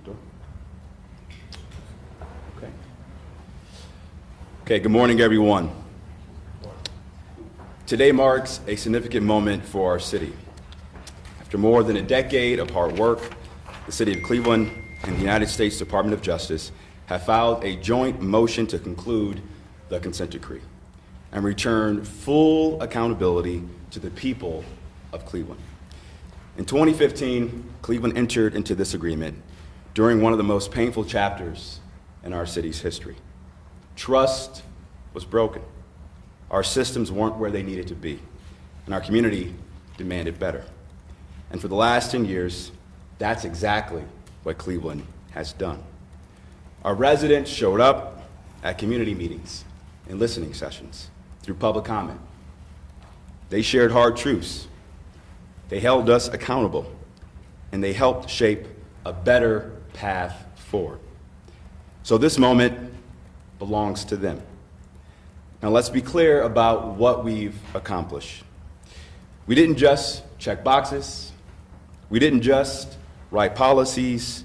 door. Okay, good morning, everyone. Today marks a significant moment for our city. After more than a decade of hard work, the City of Cleveland and the United States Department of Justice have filed a joint motion to conclude the consent decree and return full accountability to the people of Cleveland. In 2015, Cleveland entered into this agreement during one of the most painful chapters in our city's history. Trust was broken. Our systems weren't where they needed to be, and our community demanded better. And for the last 10 years, that's exactly what Cleveland has done. Our residents showed up at community meetings and listening sessions through public comment. They shared hard truths. They held us accountable, and they helped shape a better path forward. So this moment belongs to them. Now let's be clear about what we've accomplished. We didn't just check boxes. We didn't just write policies.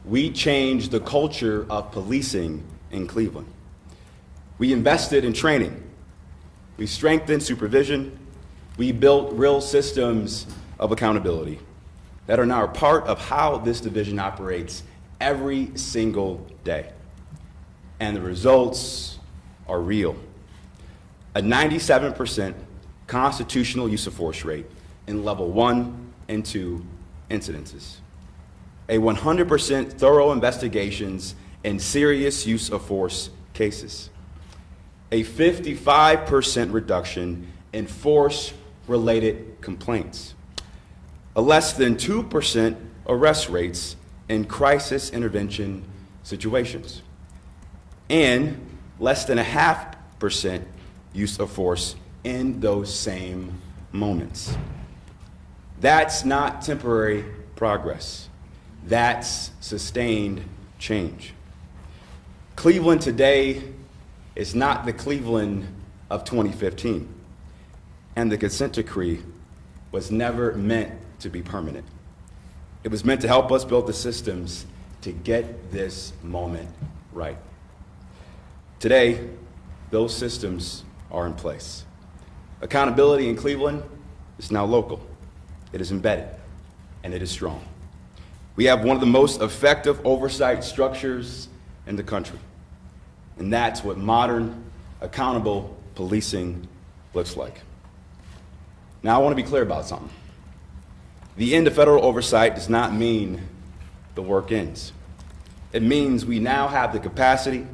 We changed the culture of policing in Cleveland. We invested in training. We strengthened supervision. We built real systems of accountability that are now a part of how this division operates every single day. And the results are real. A 97% constitutional use of force rate in level 1 and 2 incidences. A 100% thorough investigations in serious use of force cases. A 55% reduction in force-related complaints. A less than 2% arrest rates in crisis intervention situations. And less than 0.5% use of force in those same moments. That's not temporary progress. That's sustained change. Cleveland today is not the Cleveland of 2015, and the consent decree was never meant to be permanent. It was meant to help us build the systems to get this moment right. Today, those systems are in place. Accountability in Cleveland is now local. It is embedded, and it is strong. We have one of the most effective oversight structures in the country, and that's what modern, accountable policing looks like. Now, I want to be clear about something. The end of federal oversight does not mean the work ends. It means we now have the capacity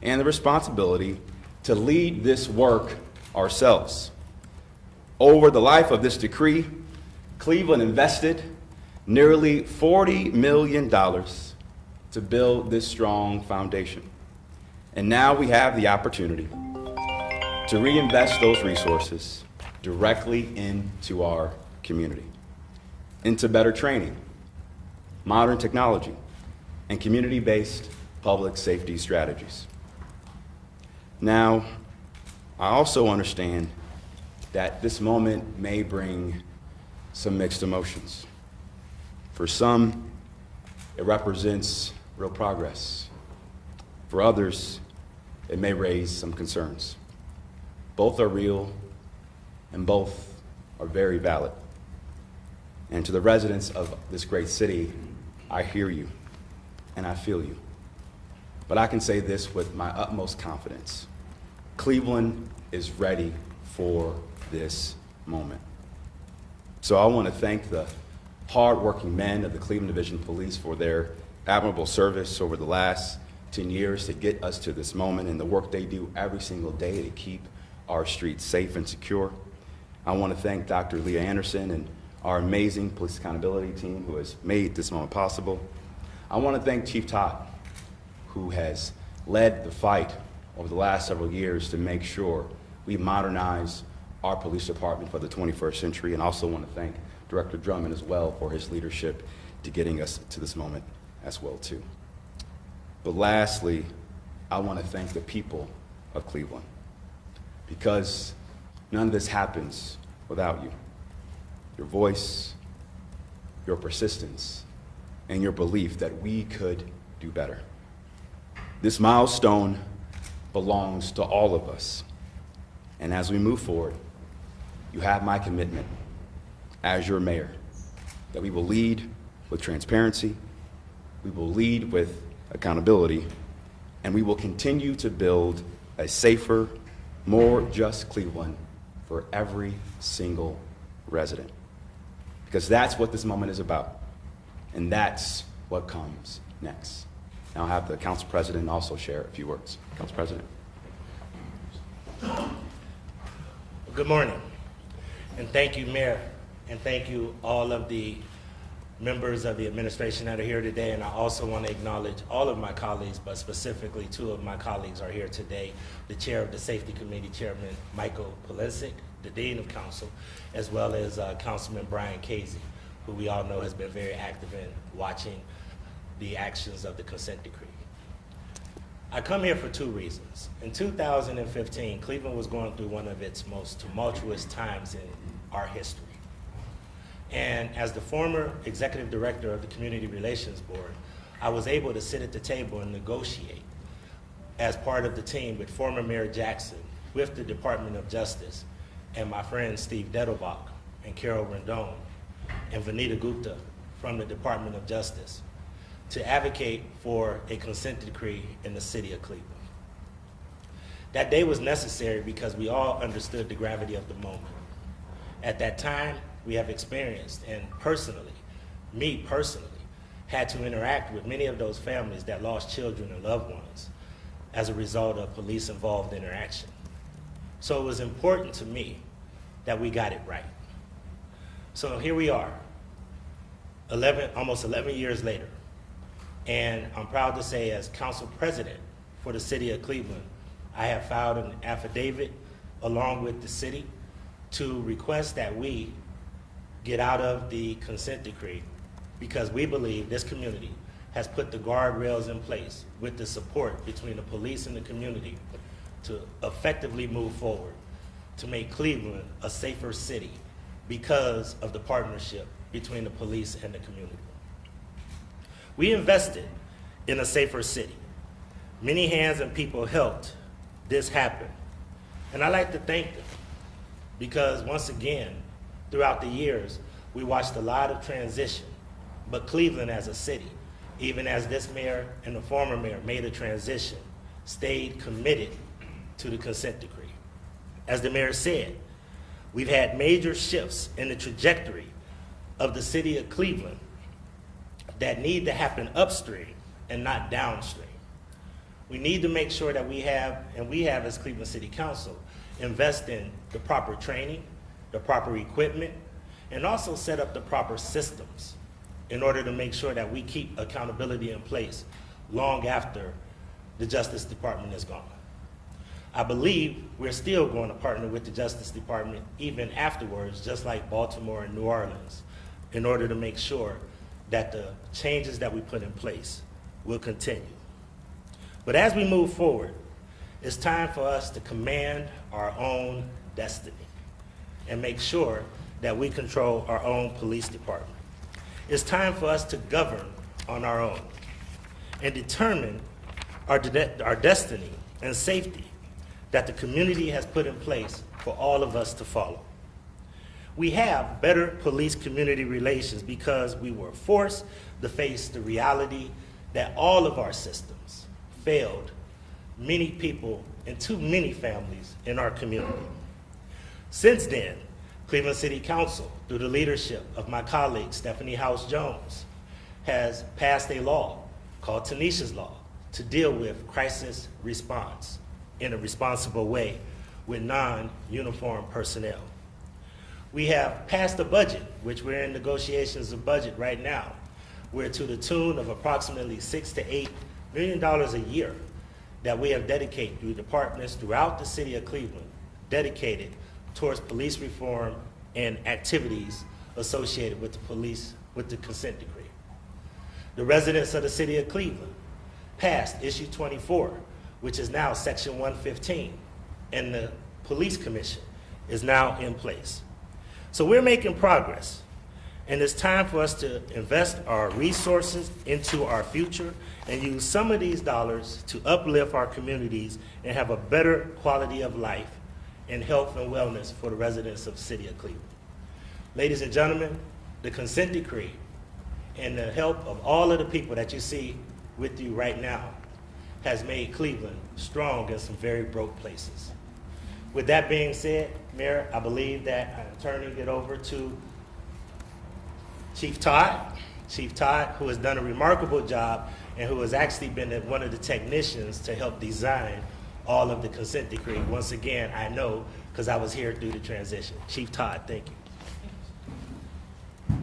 and the responsibility to lead this work ourselves. Over the life of this decree, Cleveland invested nearly $40 million to build this strong foundation. And now we have the opportunity to reinvest those resources directly into our community, into better training, modern technology, and community-based public safety strategies. Now, I also understand that this moment may bring some mixed emotions. For some, it represents real progress. For others, it may raise some concerns. Both are real, and both are very valid. And to the residents of this great city, I hear you, and I feel you. But I can say this with my utmost confidence. Cleveland is ready for this moment. So I want to thank the hard-working men of the Cleveland Division Police for their admirable service over the last 10 years to get us to this moment and the work they do every single day to keep our streets safe and secure. I want to thank Dr. Leah Anderson and our amazing police accountability team who has made this moment possible. I want to thank Chief Todd, who has led the fight over the last several years to make sure we modernize our police department for the 21st century, and also want to thank Director Drummond as well for his leadership to getting us to this moment as well too. But lastly, I want to thank the people of Cleveland, because none of this happens without you. Your voice, your persistence, and your belief that we could do better. This milestone belongs to all of us. And as we move forward, you have my commitment as your mayor that we will lead with transparency, we will lead with accountability, and we will continue to build a safer, more just Cleveland for every single resident. Because that's what this moment is about, and that's what comes next. Now I'll have the council president also share a few words. Council President. Good morning, and thank you, Mayor, and thank you all of the members of the administration that are here today. And I also want to acknowledge all of my colleagues, but specifically two of my colleagues are here today, the Chair of the Safety Committee, Chairman Michael Polisic, the Dean of Council, as well as Councilman Brian Casey, who we all know has been very active in watching the actions of the consent decree. I come here for two reasons. In 2015, Cleveland was going through one of its most tumultuous times in our history. And as the former executive director of the Community Relations Board, I was able to sit at the table and negotiate as part of the team with former Mayor Jackson, with the Department of Justice, and my friends Steve Dettelbach and Carol Rendon and Vanita Gupta from the Department of Justice to advocate for a consent decree in the city of Cleveland. That day was necessary because we all understood the gravity of the moment. At that time, we have experienced, and personally, me personally, had to interact with many of those families that lost children and loved ones as a result of police-involved interaction. So it was important to me that we got it right. So here we are, almost 11 years later, and I'm proud to say, as council president for the city of Cleveland, I have filed an affidavit along with the city to request that we get out of the consent decree because we believe this community has put the guardrails in place with the support between the police and the community to effectively move forward to make Cleveland a safer city because of the partnership between the police and the community. We invested in a safer city. Many hands and people helped this happen. And I'd like to thank them because once again, throughout the years, we watched a lot of transition, but Cleveland as a city, even as this mayor and the former mayor made a transition, stayed committed to the consent decree. As the mayor said, we've had major shifts in the trajectory of the city of Cleveland that need to happen upstream and not downstream. We need to make sure that we have, and we have as Cleveland City Council, invest in the proper training, the proper equipment, and also set up the proper systems in order to make sure that we keep accountability in place long after the Justice Department is gone. I believe we're still going to partner with the Justice Department even afterwards, just like Baltimore and New Orleans, in order to make sure that the changes that we put in place will continue. But as we move forward, it's time for us to command our own destiny and make sure that we control our own police department. It's time for us to govern on our own and determine our destiny and safety that the community has put in place for all of us to follow. We have better police-community relations because we were forced to face the reality that all of our systems failed many people and too many families in our community. Since then, Cleveland City Council, through the leadership of my colleague Stephanie House-Jones, has passed a law called Tanisha's Law to deal with crisis response in a responsible way with non-uniform personnel. We have passed a budget, which we're in negotiations of budget right now. We're to the tune of approximately $6 to $8 million a year that we have dedicated through departments throughout the city of Cleveland, dedicated towards police reform and activities associated with the consent decree. The residents of the city of Cleveland passed issue 24, which is now section 115, and the police commission is now in place. So we're making progress, And it's time for us to invest our resources into our future and use some of these dollars to uplift our communities and have a better quality of life and health and wellness for the residents of the city of Cleveland. Ladies and gentlemen, the consent decree and the help of all of the people that you see with you right now has made Cleveland strong in some very broke places. With that being said, Mayor, I believe that I'm turning it over to Chief Todd, who has done a remarkable job and who has actually been one of the technicians to help design all of the consent decree. Once again, I know because I was here through the transition. Chief Todd, thank you.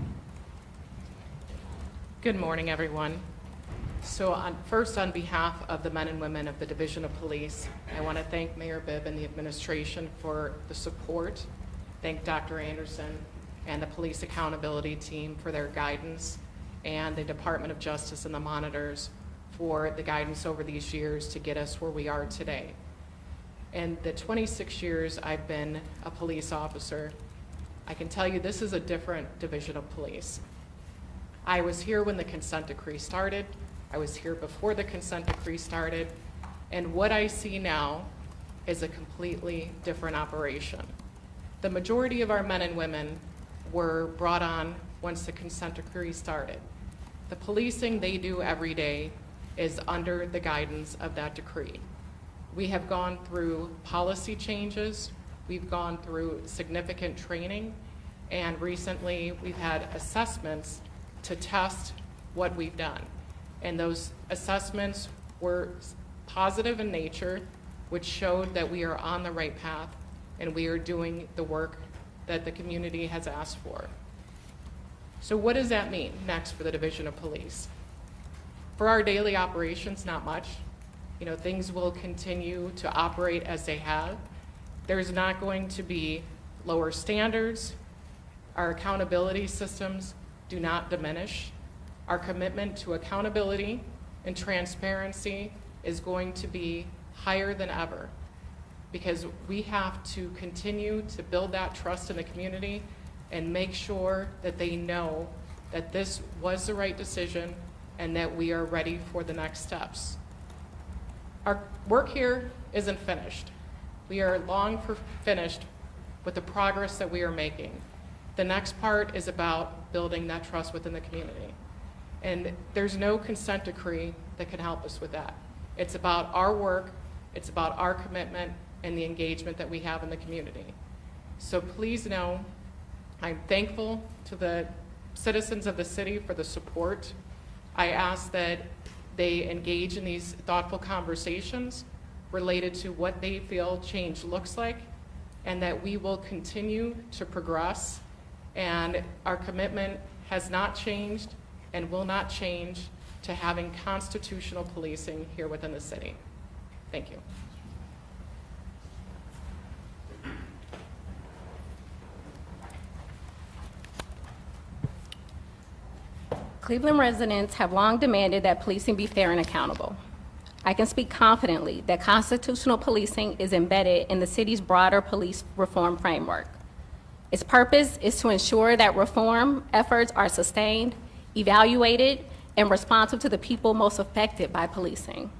Good morning, everyone. So first, on behalf of the men and women of the Division of Police, I want to thank Mayor Bibb and the administration for the support. Thank Dr. Anderson and the Police Accountability Team for their guidance, and the Department of Justice and the monitors for the guidance over these years to get us where we are today. In the 26 years I've been a police officer, I can tell you this is a different division of police. I was here when the consent decree started. I was here before the consent decree started. And what I see now is a completely different operation. The majority of our men and women were brought on once the consent decree started. The policing they do every day is under the guidance of that decree. We have gone through policy changes, we've gone through significant training, and recently we've had assessments to test what we've done. And those assessments were positive in nature, which showed that we are on the right path and we are doing the work that the community has asked for. So what does that mean next for the Division of Police? For our daily operations, not much. You know, things will continue to operate as they have. There's not going to be lower standards. Our accountability systems do not diminish. Our commitment to accountability and transparency is going to be higher than ever, because we have to continue to build that trust in the community and make sure that they know that this was the right decision and that we are ready for the next steps. Our work here isn't finished. We are long finished with the progress that we are making. The next part is about building that trust within the community. And there's no consent decree that can help us with that. It's about our work, it's about our commitment, and the engagement that we have in the community. So please know, I'm thankful to the citizens of the city for the support. I ask that they engage in these thoughtful conversations related to what they feel change looks like, and that we will continue to progress. And our commitment has not changed and will not change to having constitutional policing here within the city. Thank you. Cleveland residents have long demanded that policing be fair and accountable. I can speak confidently that constitutional policing is embedded in the city's broader police reform framework. Its purpose is to ensure that reform efforts are sustained, evaluated, and responsive to the people most affected by policing.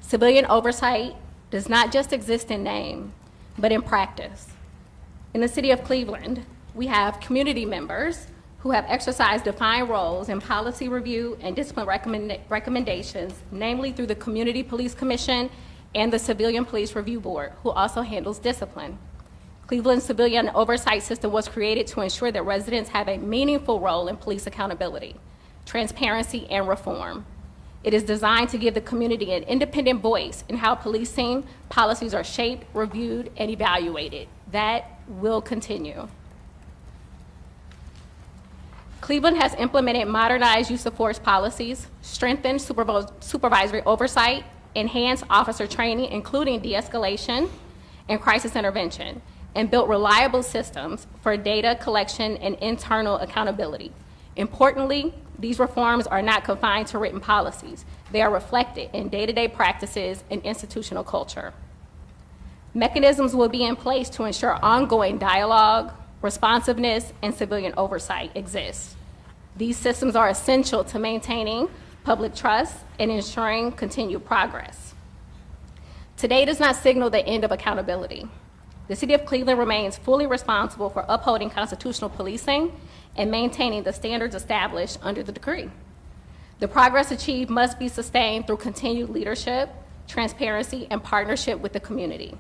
Civilian oversight does not just exist in name, but in practice. In the city of Cleveland, we have community members who have exercised defined roles in policy review and discipline recommendations, namely through the Community Police Commission and the Civilian Police Review Board, who also handles discipline. Cleveland's civilian oversight system was created to ensure that residents have a meaningful role in police accountability, transparency, and reform. It is designed to give the community an independent voice in how policing policies are shaped, reviewed, and evaluated. That will continue. Cleveland has implemented modernized use of force policies, strengthened supervisory oversight, enhanced officer training, including de-escalation and crisis intervention, and built reliable systems for data collection and internal accountability. Importantly, these reforms are not confined to written policies. They are reflected in day-to-day practices and institutional culture. Mechanisms will be in place to ensure ongoing dialogue, responsiveness, and civilian oversight exist. These systems are essential to maintaining public trust and ensuring continued progress. Today does not signal the end of accountability. The City of Cleveland remains fully responsible for upholding constitutional policing and maintaining the standards established under the decree. The progress achieved must be sustained through continued leadership, transparency, and partnership with the community.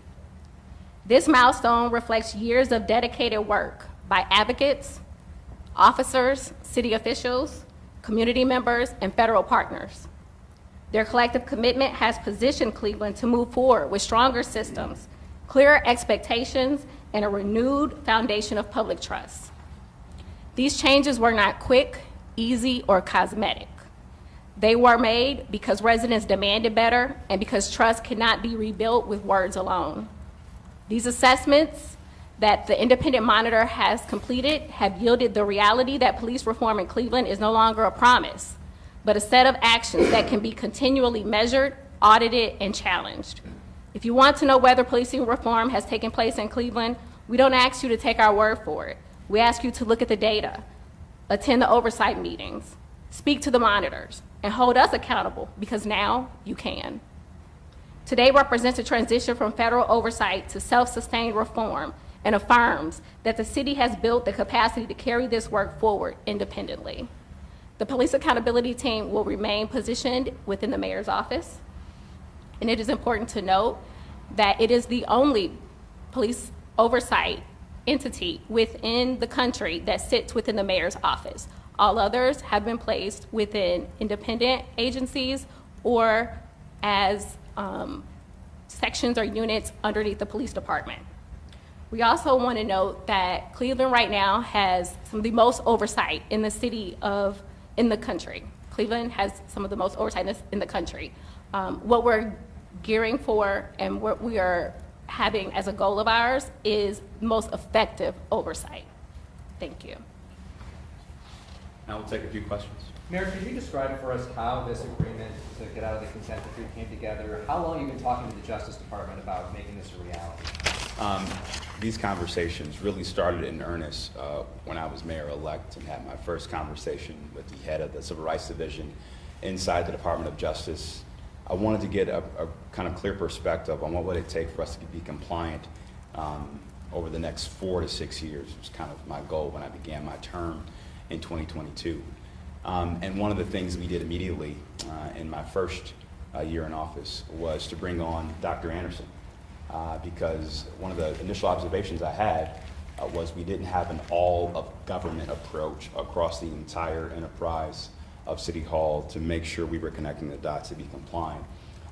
This milestone reflects years of dedicated work by advocates, officers, city officials, community members, and federal partners. Their collective commitment has positioned Cleveland to move forward with stronger systems, clearer expectations, and a renewed foundation of public trust. These changes were not quick, easy, or cosmetic. They were made because residents demanded better and because trust cannot be rebuilt with words alone. These assessments that the independent monitor has completed have yielded the reality that police reform in Cleveland is no longer a promise, but a set of actions that can be continually measured, audited, and challenged. If you want to know whether policing reform has taken place in Cleveland, we don't ask you to take our word for it. We ask you to look at the data, attend the oversight meetings, speak to the monitors, and hold us accountable, because now you can. Today represents a transition from federal oversight to self-sustained reform and affirms that the city has built the capacity to carry this work forward independently. The Police Accountability Team will remain positioned within the mayor's office, and it is important to note that it is the only police oversight entity within the country that sits within the mayor's office. All others have been placed within independent agencies or as sections or units underneath the police department. We also want to note that Cleveland right now has some of the most oversight in the country. Cleveland has some of the most oversight in the country. What we're gearing for and what we are having as a goal of ours is most effective oversight. Thank you. Now we'll take a few questions. Mayor, could you describe for us how this agreement to get out of the consent decree came together? How long have you been talking to the Justice Department about making this a reality? These conversations really started in earnest when I was mayor-elect and had my first conversation with the head of the Civil Rights Division inside the Department of Justice. I wanted to get a kind of clear perspective on what would it take for us to be compliant over the next 4 to 6 years. It was kind of my goal when I began my term in 2022. And one of the things we did immediately in my first year in office was to bring on Dr. Anderson, because one of the initial observations I had was we didn't have an all-of-government approach across the entire enterprise of City Hall to make sure we were connecting the dots to be compliant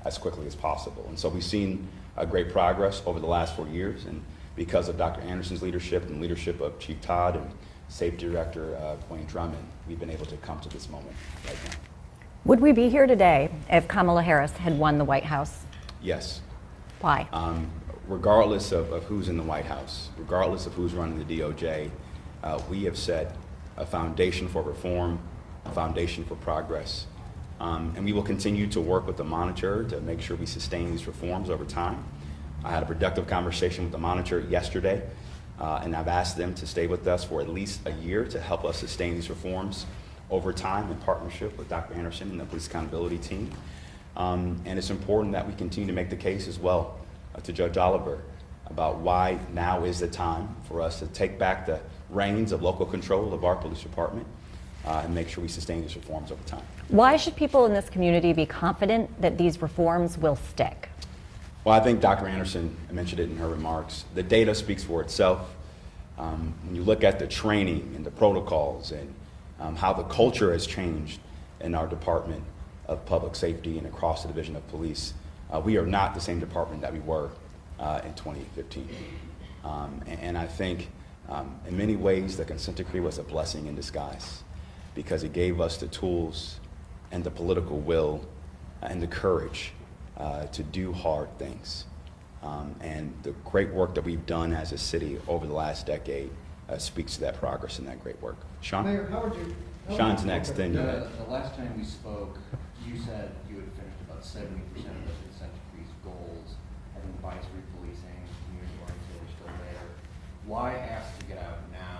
as quickly as possible. And so we've seen great progress over the last 4 years, and because of Dr. Anderson's leadership and leadership of Chief Todd and Safety Director Wayne Drummond, we've been able to come to this moment right now. Would we be here today if Kamala Harris had won the White House? Yes. Why? Regardless of who's in the White House, regardless of who's running the DOJ, we have set a foundation for reform, a foundation for progress. And we will continue to work with the monitor to make sure we sustain these reforms over time. I had a productive conversation with the monitor yesterday, and I've asked them to stay with us for at least a year to help us sustain these reforms over time in partnership with Dr. Anderson and the Police Accountability Team. And it's important that we continue to make the case as well to Judge Oliver about why now is the time for us to take back the reins of local control of our police department and make sure we sustain these reforms over time. Why should people in this community be confident that these reforms will stick? Well, I think Dr. Anderson mentioned it in her remarks. The data speaks for itself. When you look at the training and the protocols and how the culture has changed in our Department of Public Safety and across the Division of Police, we are not the same department that we were in 2015. And I think in many ways the consent decree was a blessing in disguise because it gave us the tools and the political will and the courage to do hard things. And the great work that we've done as a city over the last decade speaks to that progress and that great work. Sean? Mayor, how would you? Sean's next, then you. The last time we spoke, you said you had finished about 70% of the consent decree's goals. I think advisory policing, community oriented are still there. Why ask to get out now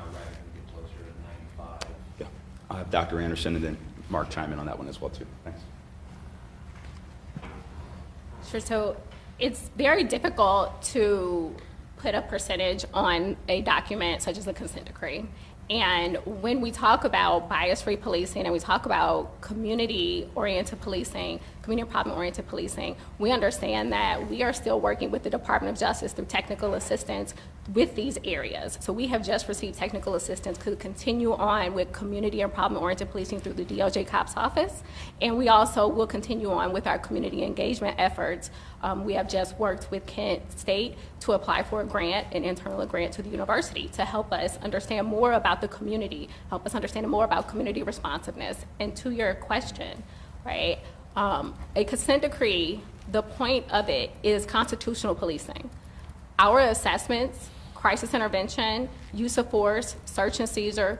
I'll have Dr. Anderson and then Mark chime in on that one as well, too. Thanks. Sure, so it's very difficult to put a percentage on a document such as a consent decree. And when we talk about bias-free policing and we talk about community-oriented policing, community problem-oriented policing, we understand that we are still working with the Department of Justice through technical assistance with these areas. So we have just received technical assistance to continue on with community and problem-oriented policing through the DOJ COPS office. And we also will continue on with our community engagement efforts. We have just worked with Kent State to apply for a grant, an internal grant to the university to help us understand more about the community, help us understand more about community responsiveness. And to your question, right, a consent decree, the point of it is constitutional policing. Our assessments, crisis intervention, use of force, search and seizure,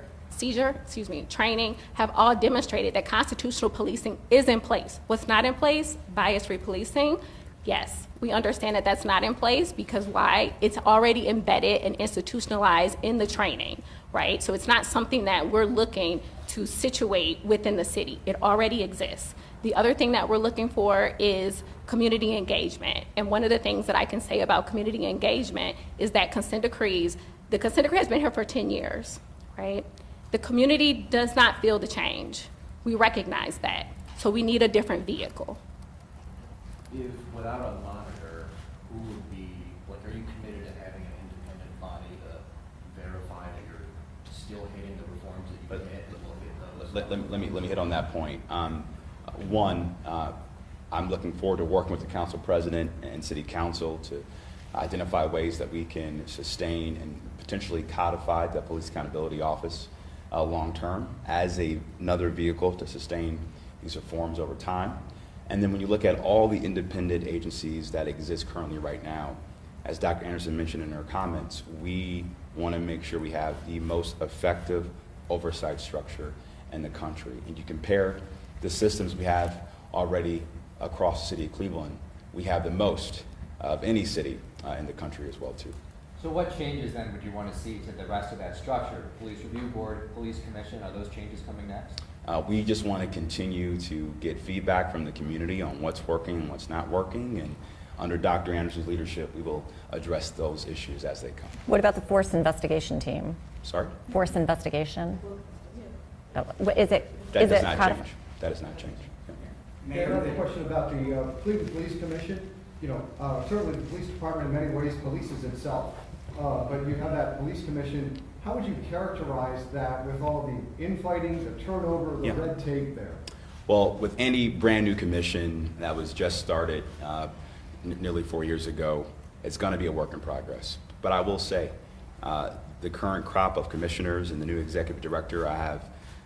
training, have all demonstrated that constitutional policing is in place. What's not in place? Bias-free policing. Yes, we understand that that's not in place because why? It's already embedded and institutionalized in the training, right? So it's not something that we're looking to situate within the city. It already exists. The other thing that we're looking for is community engagement. And one of the things that I can say about community engagement is that consent decrees, the consent decree has been here for 10 years, right? The community does not feel the change. We recognize that. So we need a different vehicle. If without a monitor, who would be, like, are you committed to having an independent body to verify that you're still hitting the reforms that you hit and look at those? Let me hit on that point. One, I'm looking forward to working with the council president and city council to identify ways that we can sustain and potentially codify the police accountability office long term as another vehicle to sustain these reforms over time. And then when you look at all the independent agencies that exist currently right now, as Dr. Anderson mentioned in her comments, we want to make sure we have the most effective oversight structure in the country. And you compare the systems we have already across the city of Cleveland, we have the most of any city in the country as well, too. So what changes then would you want to see to the rest of that structure? Police Review Board, Police Commission, are those changes coming next? We just want to continue to get feedback from the community on what's working and what's not working, and under Dr. Anderson's leadership, we will address those issues as they come. What about the force investigation team? Sorry? Force investigation? Is it? That does not change. That does not change. Yeah. Mayor, another question about the Cleveland Police Commission. You know, certainly the police department in many ways polices itself, but you have that police commission. How would you characterize that with all the infighting, the turnover, the red tape there? Well, with any brand new commission that was just started nearly 4 years ago, it's going to be a work in progress. But I will say, the current crop of commissioners and the new executive director, I have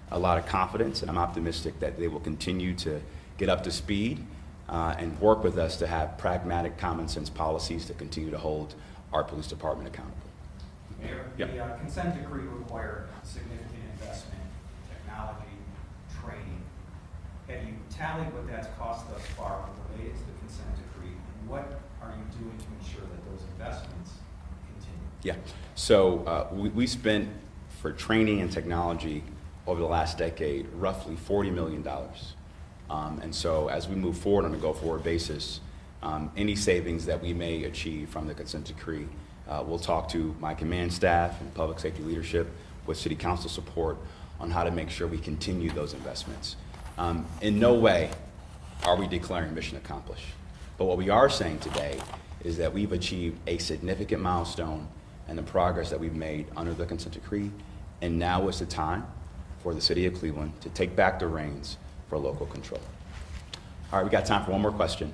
a lot of confidence, and I'm optimistic that they will continue to get up to speed and work with us to have pragmatic, common sense policies to continue to hold our police department accountable. Mayor, the consent decree required significant investment, technology, training. Have you tallied what that's cost thus far related to the consent decree? And what are you doing to ensure that those investments continue? Yeah, so we spent for training and technology over the last decade roughly $40 million. And so as we move forward on a go-forward basis, any savings that we may achieve from the consent decree, we'll talk to my command staff and public safety leadership with city council support on how to make sure we continue those investments. In no way are we declaring mission accomplished. But what we are saying today is that we've achieved a significant milestone in the progress that we've made under the consent decree, and now is the time for the city of Cleveland to take back the reins for local control. All right, we got time for one more question.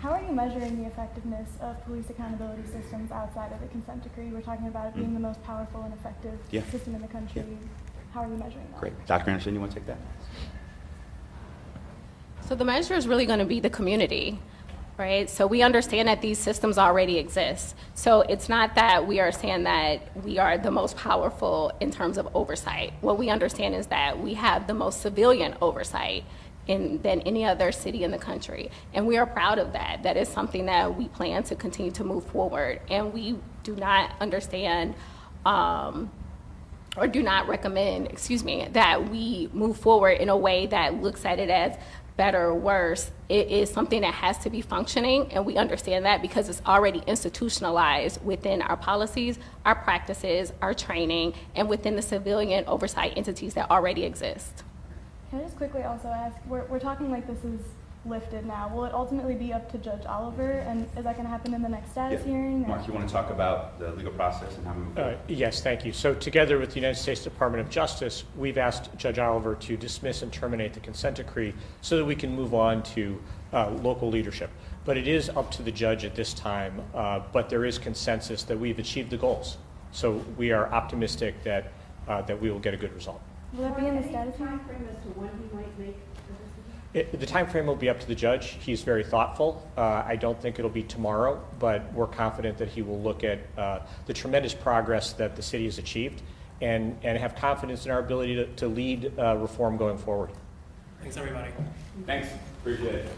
How are you measuring the effectiveness of police accountability systems outside of the consent decree? We're talking about it being the most powerful and effective system in the country. How are you measuring that? Great. Dr. Anderson, you want to take that? So the measure is really going to be the community, right? So we understand that these systems already exist. So it's not that we are saying that we are the most powerful in terms of oversight. What we understand is that we have the most civilian oversight than any other city in the country. And we are proud of that. That is something that we plan to continue to move forward. And we do not understand, or or do not recommend, that we move forward in a way that looks at it as better or worse. It is something that has to be functioning, and we understand that because it's already institutionalized within our policies, our practices, our training, and within the civilian oversight entities that already exist. Can I just quickly also ask, we're talking like this is lifted now. Will it ultimately be up to Judge Oliver, and is that going to happen in the next status hearing? Mark, you want to talk about the legal process and how we move forward? Yes, thank you. So together with the United States Department of Justice, we've asked Judge Oliver to dismiss and terminate the consent decree so that we can move on to local leadership. But it is up to the judge at this time, but there is consensus that we've achieved the goals. So we are optimistic that we will get a good result. Will that be in the status hearing? As to when he might make The time frame will be up to the judge. He's very thoughtful. I don't think it'll be tomorrow, but we're confident that he will look at the tremendous progress that the city has achieved and have confidence in our ability to lead reform going forward. Thanks, everybody. Thanks. Appreciate it.